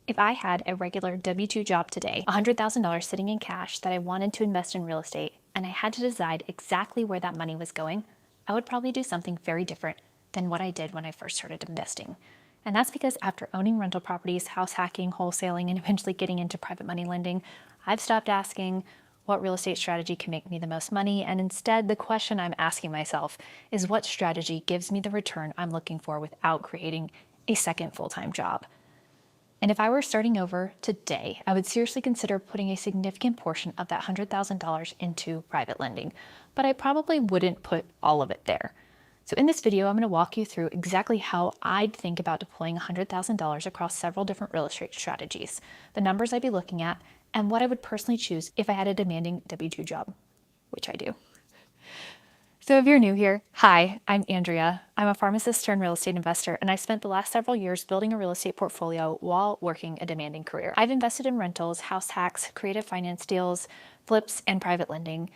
If I had a regular W-2 job today, $100,000 sitting in cash that I wanted to invest in real estate, and I had to decide exactly where that money was going, I would probably do something very different than what I did when I first started investing. And that's because after owning rental properties, house hacking, wholesaling, and eventually getting into private money lending, I've stopped asking what real estate strategy can make me the most money, and instead the question I'm asking myself is what strategy gives me the return I'm looking for without creating a second full-time job. And if I were starting over today, I would seriously consider putting a significant portion of that $100,000 into private lending, but I probably wouldn't put all of it there. So in this video, I'm going to walk you through exactly how I'd think about deploying $100,000 across several different real estate strategies, the numbers I'd be looking at, and what I would personally choose if I had a demanding W-2 job, which I do. So if you're new here, hi, I'm Andrea. I'm a pharmacist turned real estate investor, and I spent the last several years building a real estate portfolio while working a demanding career. I've invested in rentals, house hacks, creative finance deals, flips, and private lending.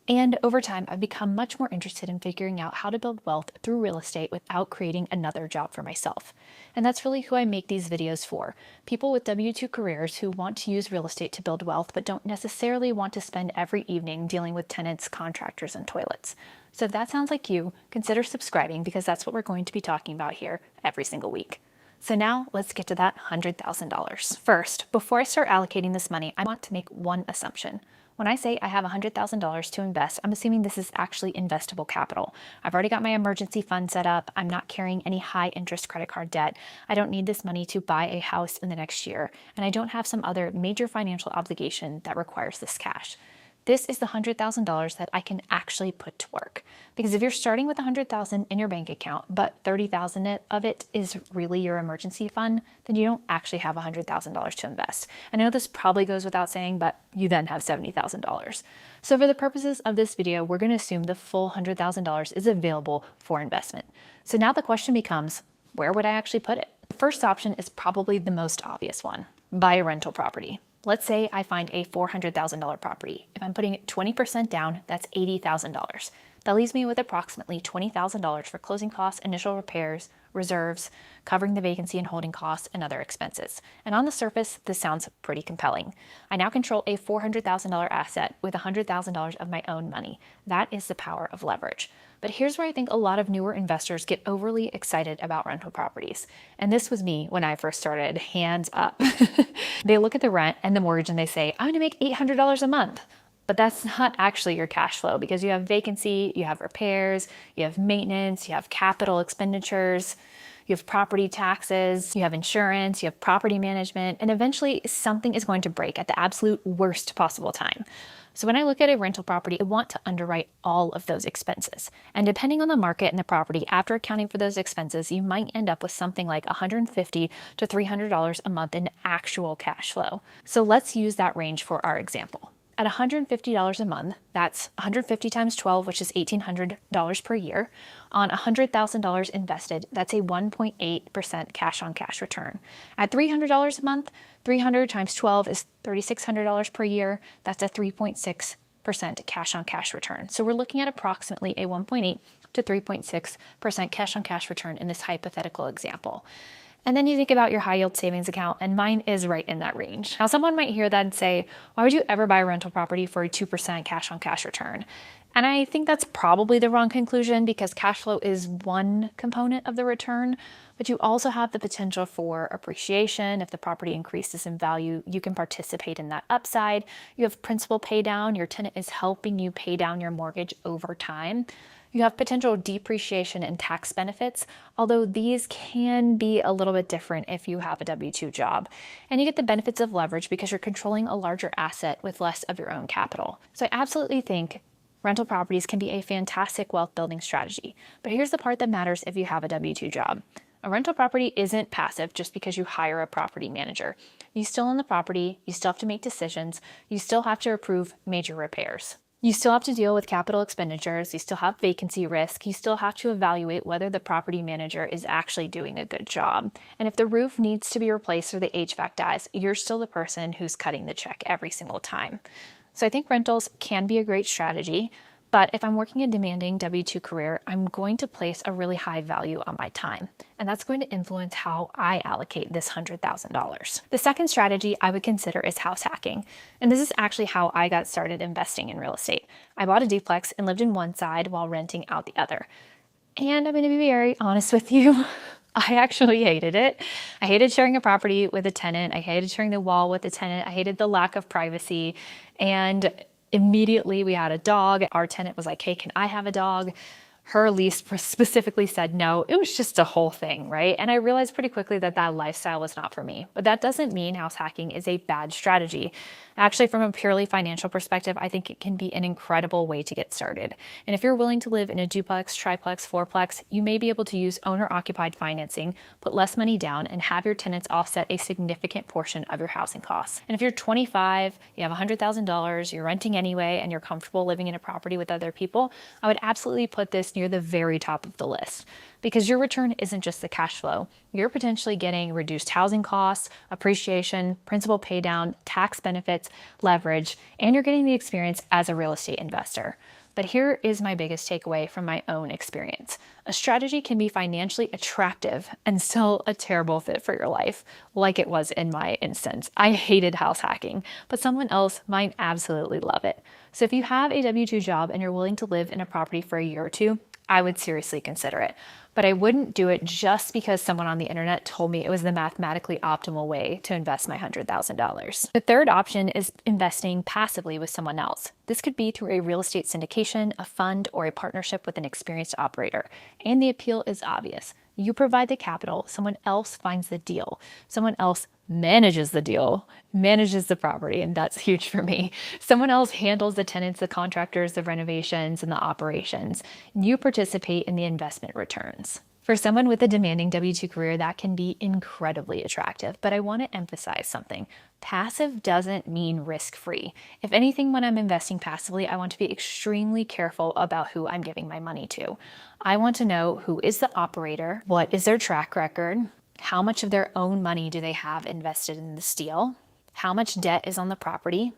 And over time, I've become much more interested in figuring out how to build wealth through real estate without creating another job for myself. And that's really who I make these videos for. People with W-2 careers who want to use real estate to build wealth, but don't necessarily want to spend every evening dealing with tenants, contractors, and toilets. So if that sounds like you, consider subscribing because that's what we're going to be talking about here every single week. So now let's get to that $100,000. First, before I start allocating this money, I want to make one assumption. When I say I have $100,000 to invest, I'm assuming this is actually investable capital. I've already got my emergency fund set up. I'm not carrying any high interest credit card debt. I don't need this money to buy a house in the next year. And I don't have some other major financial obligation that requires this cash. This is the $100,000 that I can actually put to work. Because if you're starting with $100,000 in your bank account, but $30,000 of it is really your emergency fund, then you don't actually have $100,000 to invest. I know this probably goes without saying, but you then have $70,000. So for the purposes of this video, we're going to assume the full $100,000 is available for investment. So now the question becomes, where would I actually put it? The first option is probably the most obvious one: buy a rental property. Let's say I find a $400,000 property. If I'm putting 20% down, that's $80,000. That leaves me with approximately $20,000 for closing costs, initial repairs, reserves, covering the vacancy and holding costs, and other expenses. And on the surface, this sounds pretty compelling. I now control a $400,000 asset with $100,000 of my own money. That is the power of leverage. But here's where I think a lot of newer investors get overly excited about rental properties. And this was me when I first started, hands up. They look at the rent and the mortgage and they say, I'm gonna make $800 a month. But that's not actually your cash flow because you have vacancy, you have repairs, you have maintenance, you have capital expenditures, you have property taxes, you have insurance, you have property management, and eventually something is going to break at the absolute worst possible time. So when I look at a rental property, I want to underwrite all of those expenses. And depending on the market and the property, after accounting for those expenses, you might end up with something like $150 to $300 a month in actual cash flow. So let's use that range for our example. At $150 a month, that's 150 times 12, which is $1,800 per year. On $100,000 invested, that's a 1.8% cash on cash return. At $300 a month, 300 times 12 is $3,600 per year. That's a 3.6% cash on cash return. So we're looking at approximately a 1.8 to 3.6% cash on cash return in this hypothetical example. And then you think about your high yield savings account, and mine is right in that range. Now, someone might hear that and say, why would you ever buy a rental property for a 2% cash on cash return? And I think that's probably the wrong conclusion because cash flow is one component of the return, but you also have the potential for appreciation. If the property increases in value, you can participate in that upside. You have principal pay down. Your tenant is helping you pay down your mortgage over time. You have potential depreciation and tax benefits, although these can be a little bit different if you have a W-2 job. And you get the benefits of leverage because you're controlling a larger asset with less of your own capital. So I absolutely think rental properties can be a fantastic wealth building strategy. But here's the part that matters if you have a W-2 job. A rental property isn't passive just because you hire a property manager. You still own the property, you still have to make decisions, you still have to approve major repairs. You still have to deal with capital expenditures, you still have vacancy risk, you still have to evaluate whether the property manager is actually doing a good job. And if the roof needs to be replaced or the HVAC dies, you're still the person who's cutting the check every single time. So I think rentals can be a great strategy, But if I'm working a demanding W-2 career, I'm going to place a really high value on my time. And that's going to influence how I allocate this $100,000. The second strategy I would consider is house hacking. And this is actually how I got started investing in real estate. I bought a duplex and lived in one side while renting out the other. And I'm going to be very honest with you. I actually hated it. I hated sharing a property with a tenant. I hated sharing the wall with a tenant. I hated the lack of privacy. And immediately we had a dog. Our tenant was like, hey, can I have a dog? Her lease specifically said no. It was just a whole thing, right? And I realized pretty quickly that that lifestyle was not for me. But that doesn't mean house hacking is a bad strategy. Actually, from a purely financial perspective, I think it can be an incredible way to get started. And if you're willing to live in a duplex, triplex, fourplex, you may be able to use owner-occupied financing, put less money down, and have your tenants offset a significant portion of your housing costs. And if you're 25, you have $100,000, you're renting anyway, and you're comfortable living in a property with other people, I would absolutely put this near the very top of the list. Because your return isn't just the cash flow. You're potentially getting reduced housing costs, appreciation, principal paydown, tax benefits, leverage, and you're getting the experience as a real estate investor. But here is my biggest takeaway from my own experience. A strategy can be financially attractive and still a terrible fit for your life, like it was in my instance. I hated house hacking, but someone else might absolutely love it. So if you have a W-2 job and you're willing to live in a property for a year or two, I would seriously consider it. But I wouldn't do it just because someone on the internet told me it was the mathematically optimal way to invest my $100,000. The third option is investing passively with someone else. This could be through a real estate syndication, a fund, or a partnership with an experienced operator. And the appeal is obvious. You provide the capital, someone else finds the deal, someone else manages the deal, manages the property, and that's huge for me. Someone else handles the tenants, the contractors, the renovations, and the operations. You participate in the investment returns. For someone with a demanding W-2 career, that can be incredibly attractive, but I want to emphasize something. Passive doesn't mean risk-free. If anything, when I'm investing passively, I want to be extremely careful about who I'm giving my money to. I want to know who is the operator, what is their track record, how much of their own money do they have invested in this deal, how much debt is on the property,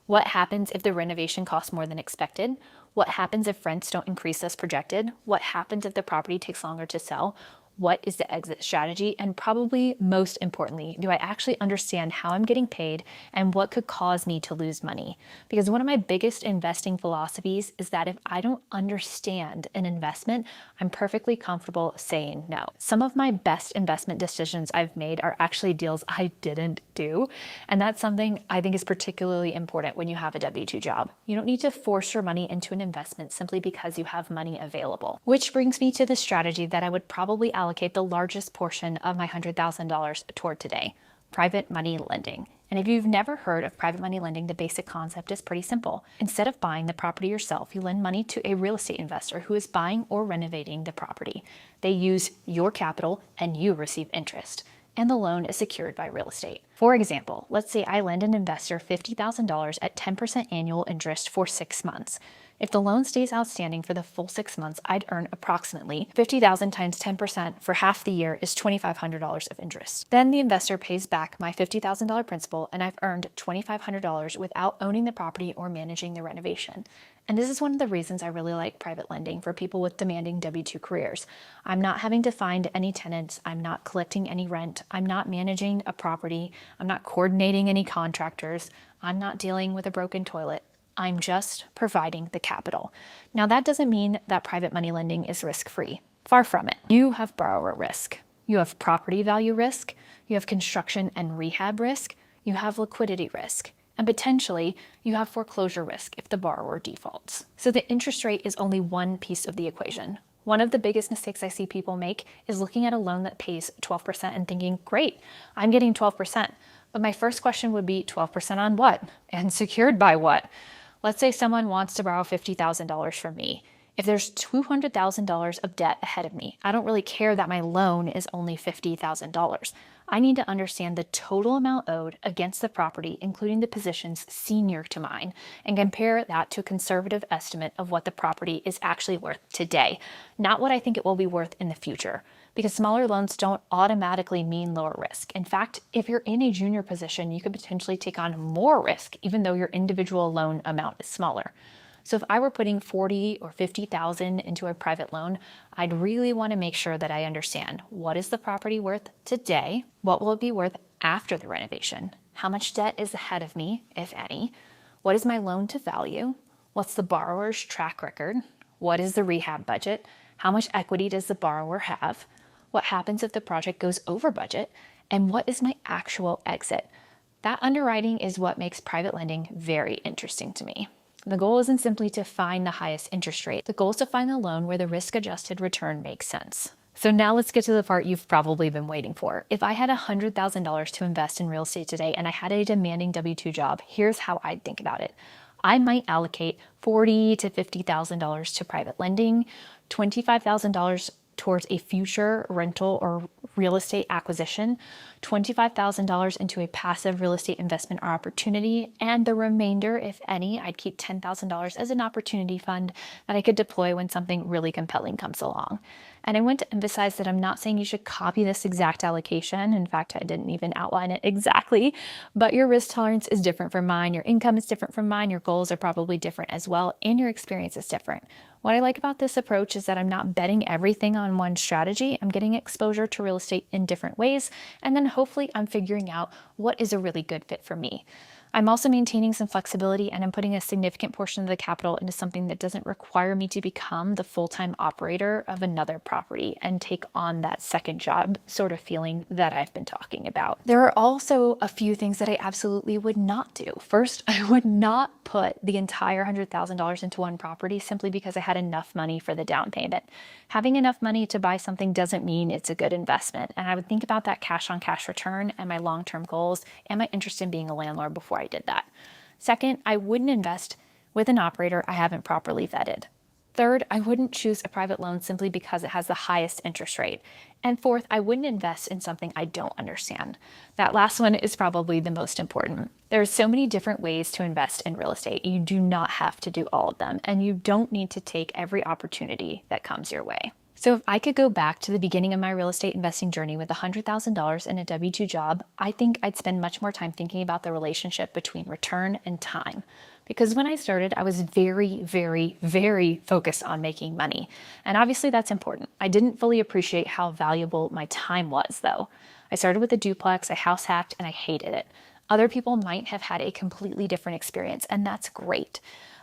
what happens if the renovation costs more than expected, what happens if rents don't increase as projected, what happens if the property takes longer to sell, what is the exit strategy, and probably most importantly, do I actually understand how I'm getting paid and what could cause me to lose money? Because one of my biggest investing philosophies is that if I don't understand an investment, I'm perfectly comfortable saying no. Some of my best investment decisions I've made are actually deals I didn't do, and that's something I think is particularly important when you have a W-2 job. You don't need to force your money into an investment simply because you have money available. Which brings me to the strategy that I would probably allocate the largest portion of my $100,000 toward today: private money lending. And if you've never heard of private money lending, the basic concept is pretty simple. Instead of buying the property yourself, you lend money to a real estate investor who is buying or renovating the property. They use your capital and you receive interest, and the loan is secured by real estate. For example, let's say I lend an investor $50,000 at 10% annual interest for 6 months. If the loan stays outstanding for the full 6 months, I'd earn approximately $50,000 times 10% for half the year is $2,500 of interest. Then the investor pays back my $50,000 principal, and I've earned $2,500 without owning the property or managing the renovation. And this is one of the reasons I really like private lending for people with demanding W-2 careers. I'm not having to find any tenants. I'm not collecting any rent. I'm not managing a property. I'm not coordinating any contractors. I'm not dealing with a broken toilet. I'm just providing the capital. Now, that doesn't mean that private money lending is risk-free. Far from it. You have borrower risk. You have property value risk. You have construction and rehab risk. You have liquidity risk. And potentially, you have foreclosure risk if the borrower defaults. So the interest rate is only one piece of the equation. One of the biggest mistakes I see people make is looking at a loan that pays 12% and thinking, great, I'm getting 12%. But my first question would be 12% on what? And secured by what? Let's say someone wants to borrow $50,000 from me. If there's $200,000 of debt ahead of me, I don't really care that my loan is only $50,000. I need to understand the total amount owed against the property, including the positions senior to mine, and compare that to a conservative estimate of what the property is actually worth today, not what I think it will be worth in the future. Because smaller loans don't automatically mean lower risk. In fact, if you're in a junior position, you could potentially take on more risk, even though your individual loan amount is smaller. So if I were putting 40 or 50,000 into a private loan, I'd really want to make sure that I understand what is the property worth today? What will it be worth after the renovation? How much debt is ahead of me, if any? What is my loan to value? What's the borrower's track record? What is the rehab budget? How much equity does the borrower have? What happens if the project goes over budget? And what is my actual exit? That underwriting is what makes private lending very interesting to me. The goal isn't simply to find the highest interest rate. The goal is to find the loan where the risk-adjusted return makes sense. So now let's get to the part you've probably been waiting for. If I had $100,000 to invest in real estate today and I had a demanding W-2 job, here's how I'd think about it. I might allocate $40,000 to $50,000 to private lending, $25,000 towards a future rental or real estate acquisition, $25,000 into a passive real estate investment or opportunity, and the remainder, if any, I'd keep $10,000 as an opportunity fund that I could deploy when something really compelling comes along. And I want to emphasize that I'm not saying you should copy this exact allocation. In fact, I didn't even outline it exactly, but your risk tolerance is different from mine. Your income is different from mine. Your goals are probably different as well, and your experience is different. What I like about this approach is that I'm not betting everything on one strategy. I'm getting exposure to real estate in different ways, and then hopefully I'm figuring out what is a really good fit for me. I'm also maintaining some flexibility, and I'm putting a significant portion of the capital into something that doesn't require me to become the full-time operator of another property and take on that second job sort of feeling that I've been talking about. There are also a few things that I absolutely would not do. First, I would not put the entire $100,000 into one property simply because I had enough money for the down payment. Having enough money to buy something doesn't mean it's a good investment, and I would think about that cash-on-cash return and my long-term goals and my interest in being a landlord before I did that. Second, I wouldn't invest with an operator I haven't properly vetted. Third, I wouldn't choose a private loan simply because it has the highest interest rate. And fourth, I wouldn't invest in something I don't understand. That last one is probably the most important. There are so many different ways to invest in real estate. You do not have to do all of them, and you don't need to take every opportunity that comes your way. So if I could go back to the beginning of my real estate investing journey with $100,000 in a W-2 job, I think I'd spend much more time thinking about the relationship between return and time. Because when I started, I was very, very, very focused on making money. And obviously that's important. I didn't fully appreciate how valuable my time was, though. I started with a duplex, I house hacked, and I hated it. Other people might have had a completely different experience, and that's great.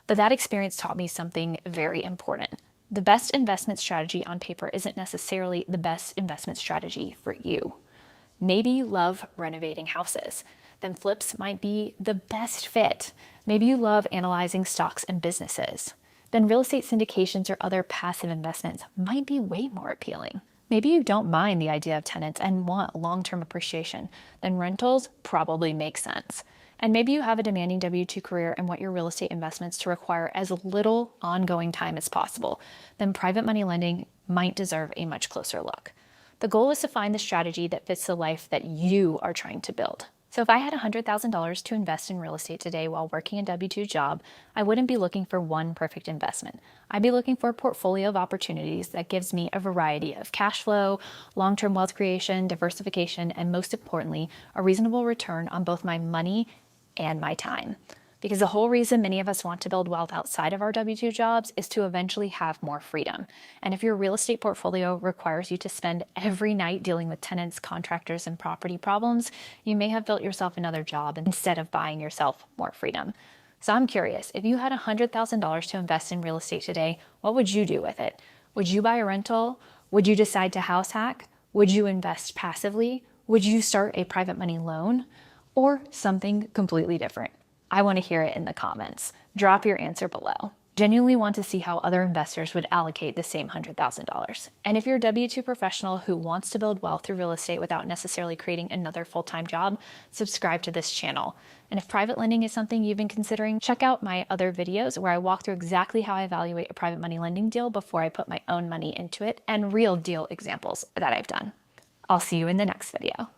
But that experience taught me something very important. The best investment strategy on paper isn't necessarily the best investment strategy for you. Maybe you love renovating houses. Then flips might be the best fit. Maybe you love analyzing stocks and businesses. Then real estate syndications or other passive investments might be way more appealing. Maybe you don't mind the idea of tenants and want long-term appreciation. Then rentals probably make sense. And maybe you have a demanding W-2 career and want your real estate investments to require as little ongoing time as possible. Then private money lending might deserve a much closer look. The goal is to find the strategy that fits the life that you are trying to build. So if I had $100,000 to invest in real estate today while working a W-2 job, I wouldn't be looking for one perfect investment. I'd be looking for a portfolio of opportunities that gives me a variety of cash flow, long-term wealth creation, diversification, and most importantly, a reasonable return on both my money and my time. Because the whole reason many of us want to build wealth outside of our W-2 jobs is to eventually have more freedom. And if your real estate portfolio requires you to spend every night dealing with tenants, contractors, and property problems, you may have built yourself another job instead of buying yourself more freedom. So I'm curious, if you had $100,000 to invest in real estate today, what would you do with it? Would you buy a rental? Would you decide to house hack? Would you invest passively? Would you start a private money loan? Or something completely different? I want to hear it in the comments. Drop your answer below. Genuinely want to see how other investors would allocate the same $100,000. And if you're a W-2 professional who wants to build wealth through real estate without necessarily creating another full-time job, subscribe to this channel. And if private lending is something you've been considering, check out my other videos where I walk through exactly how I evaluate a private money lending deal before I put my own money into it and real deal examples that I've done. I'll see you in the next video.